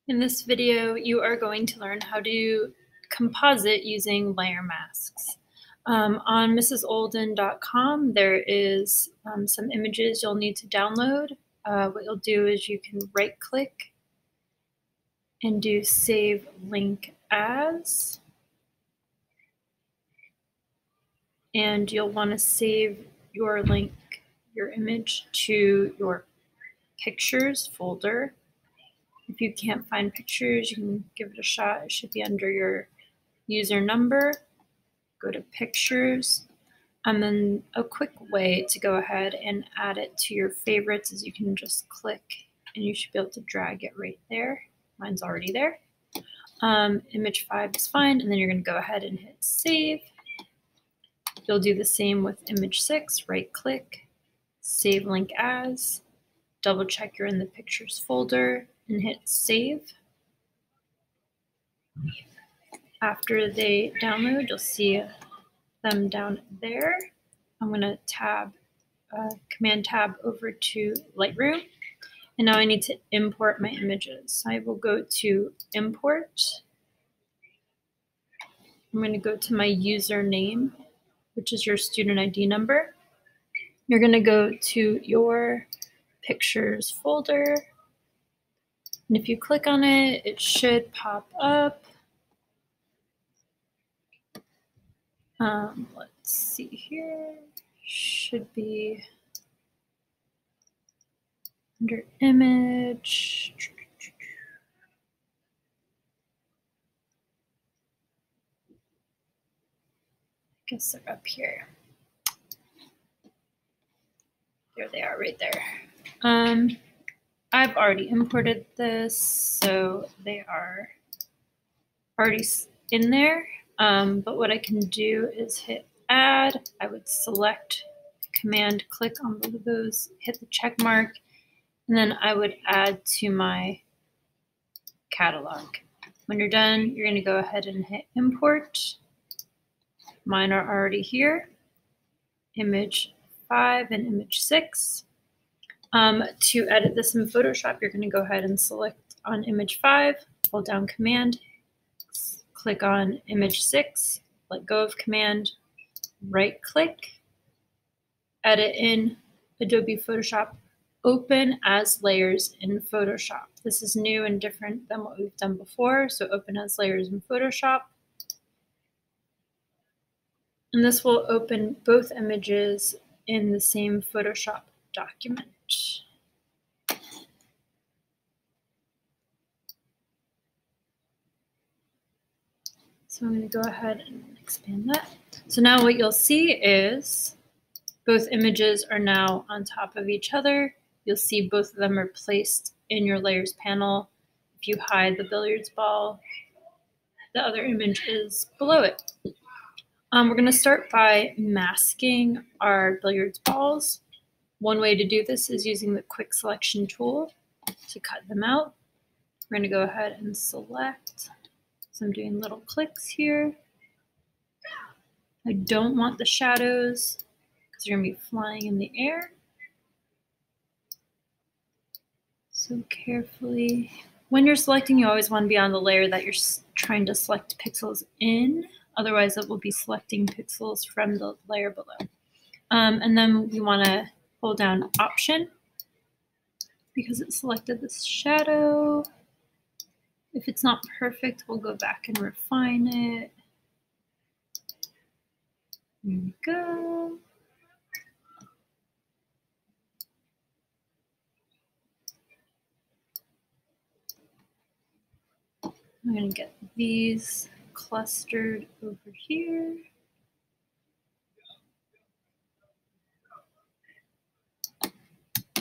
In this video, you are going to learn how to composite using layer masks. On mrsolden.com, there is some images you'll need to download. What you'll do is you can right-click and do Save Link As. And you'll want to save your link, your image, to your Pictures folder. If you can't find pictures, you can give it a shot. It should be under your user number. Go to Pictures. And then a quick way to go ahead and add it to your favorites is you can just click and you should be able to drag it right there. Mine's already there. Image 5 is fine, and then you're going to go ahead and hit Save. You'll do the same with image 6. Right click, Save Link As, double check you're in the Pictures folder, and hit Save. After they download, you'll see them down there. I'm going to Command Tab over to Lightroom. And now I need to import my images. So I will go to Import. I'm going to go to my username, which is your student ID number. You're going to go to your Pictures folder. And if you click on it, it should pop up. Let's see here. Should be under Image. I guess they're up here. There they are, right there. I've already imported this, so they are already in there. But what I can do is hit Add. I would select Command, click on both of those, hit the check mark, and then I would add to my catalog. When you're done, you're going to go ahead and hit Import. Mine are already here. Image 5 and image 6. To edit this in Photoshop, you're going to go ahead and select on image 5, hold down Command, click on image 6, let go of Command, right click, edit in Adobe Photoshop, open as layers in Photoshop. This is new and different than what we've done before, so open as layers in Photoshop. And this will open both images in the same Photoshop document. So I'm going to go ahead and expand that. So now what you'll see is both images are now on top of each other. You'll see both of them are placed in your layers panel. If you hide the billiards ball, the other image is below it. We're going to start by masking our billiards balls. One way to do this is using the quick selection tool to cut them out. We're going to go ahead and select. So I'm doing little clicks here. I don't want the shadows because they're going to be flying in the air. So carefully. When you're selecting, you always want to be on the layer that you're trying to select pixels in. Otherwise, it will be selecting pixels from the layer below. And then we want to hold down Option because it selected this shadow. If it's not perfect, we'll go back and refine it. There we go. I'm going to get these clustered over here.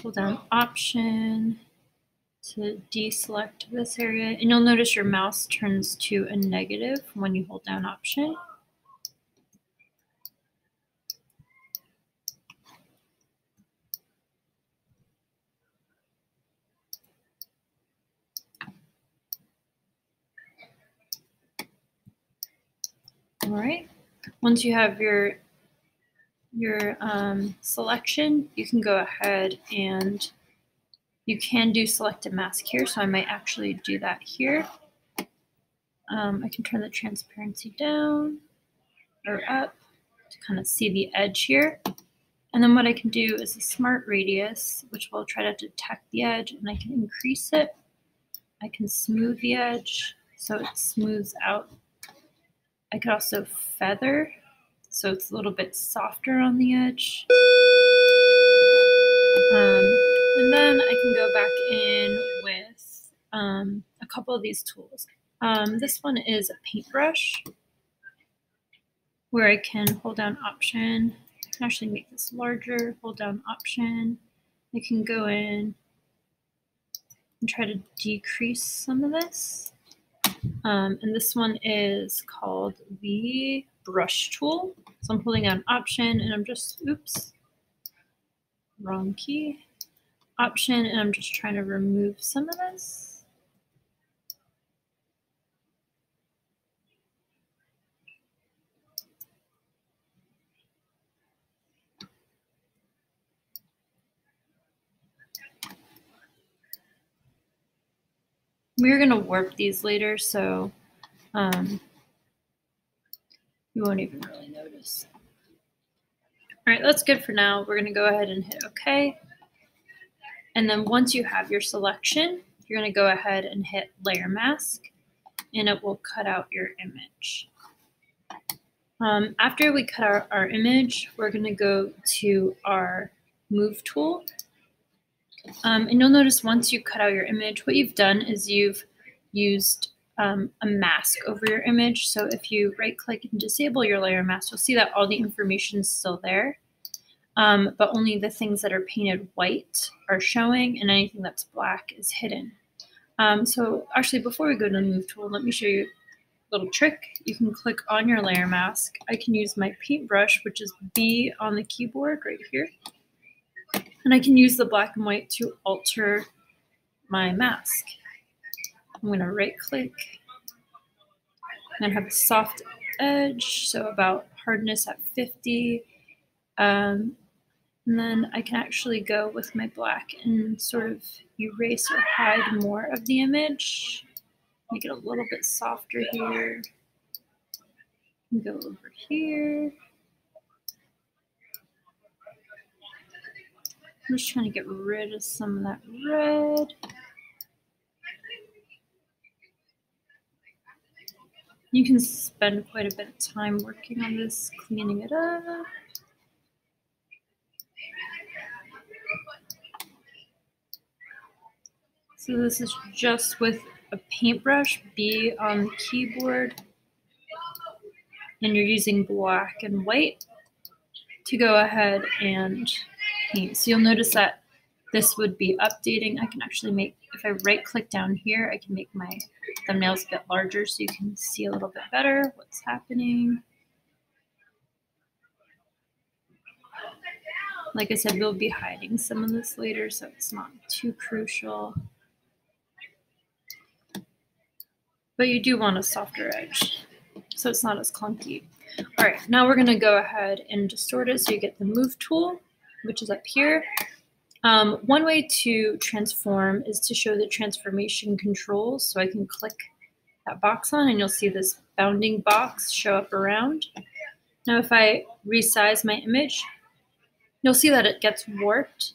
Hold down Option to deselect this area, and you'll notice your mouse turns to a negative when you hold down Option. All right, once you have your selection, you can go ahead and You can do selected mask here, so I might actually do that here. I can turn the transparency down or up to kind of see the edge here. And then what I can do is a smart radius, which will try to detect the edge, and I can increase it. I can smooth the edge so it smooths out. I could also feather so it's a little bit softer on the edge. And then I can go back in with a couple of these tools. This one is a paintbrush where I can hold down Option. I can actually make this larger, hold down Option. I can go in and try to decrease some of this. And this one is called the brush tool. So I'm holding down Option and I'm just, oops, wrong key. Option, and I'm just trying to remove some of this. We're going to warp these later, so you won't even really notice. All right, that's good for now. We're going to go ahead and hit OK. And then once you have your selection, you're going to go ahead and hit Layer Mask, and it will cut out your image. After we cut out our image, we're going to go to our Move tool. And you'll notice once you cut out your image, what you've done is you've used a mask over your image. So if you right-click and disable your layer mask, you'll see that all the information is still there, but only the things that are painted white are showing, and anything that's black is hidden. So actually, before we go to the Move tool, let me show you a little trick. You can click on your layer mask. I can use my paintbrush, which is B on the keyboard right here. And I can use the black and white to alter my mask. I'm going to right click and have a soft edge, so about hardness at 50. And then I can actually go with my black and sort of erase or hide more of the image. Make it a little bit softer here. And go over here. I'm just trying to get rid of some of that red. You can spend quite a bit of time working on this, cleaning it up. So this is just with a paintbrush, B on the keyboard, and you're using black and white to go ahead and paint. So you'll notice that this would be updating. I can actually make, if I right click down here, I can make my thumbnails a bit larger so you can see a little bit better what's happening. Like I said, we'll be hiding some of this later, so it's not too crucial. But you do want a softer edge, so it's not as clunky. All right, now we're gonna go ahead and distort it so you get the Move tool, which is up here. One way to transform is to show the transformation controls. So I can click that box on and you'll see this bounding box show up around. Now if I resize my image, you'll see that it gets warped.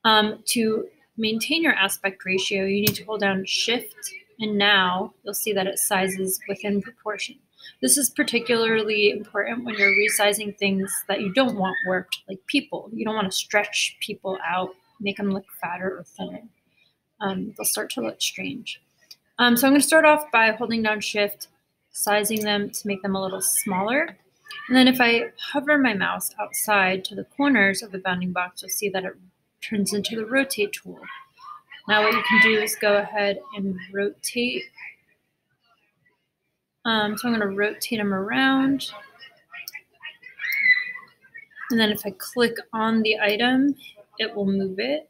To maintain your aspect ratio, you need to hold down Shift, and now you'll see that it sizes within proportion. This is particularly important when you're resizing things that you don't want warped, like people. You don't want to stretch people out, make them look fatter or thinner. They'll start to look strange. So I'm going to start off by holding down Shift, sizing them to make them a little smaller. And then if I hover my mouse outside to the corners of the bounding box, you'll see that it turns into the Rotate tool. Now what you can do is go ahead and rotate. So I'm going to rotate them around. And then if I click on the item, it will move it.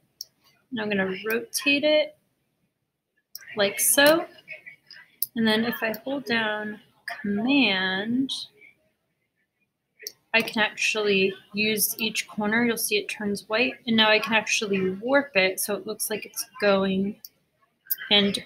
And I'm going to rotate it like so. And then if I hold down Command, I can actually use each corner. You'll see it turns white, and now I can actually warp it so it looks like it's going and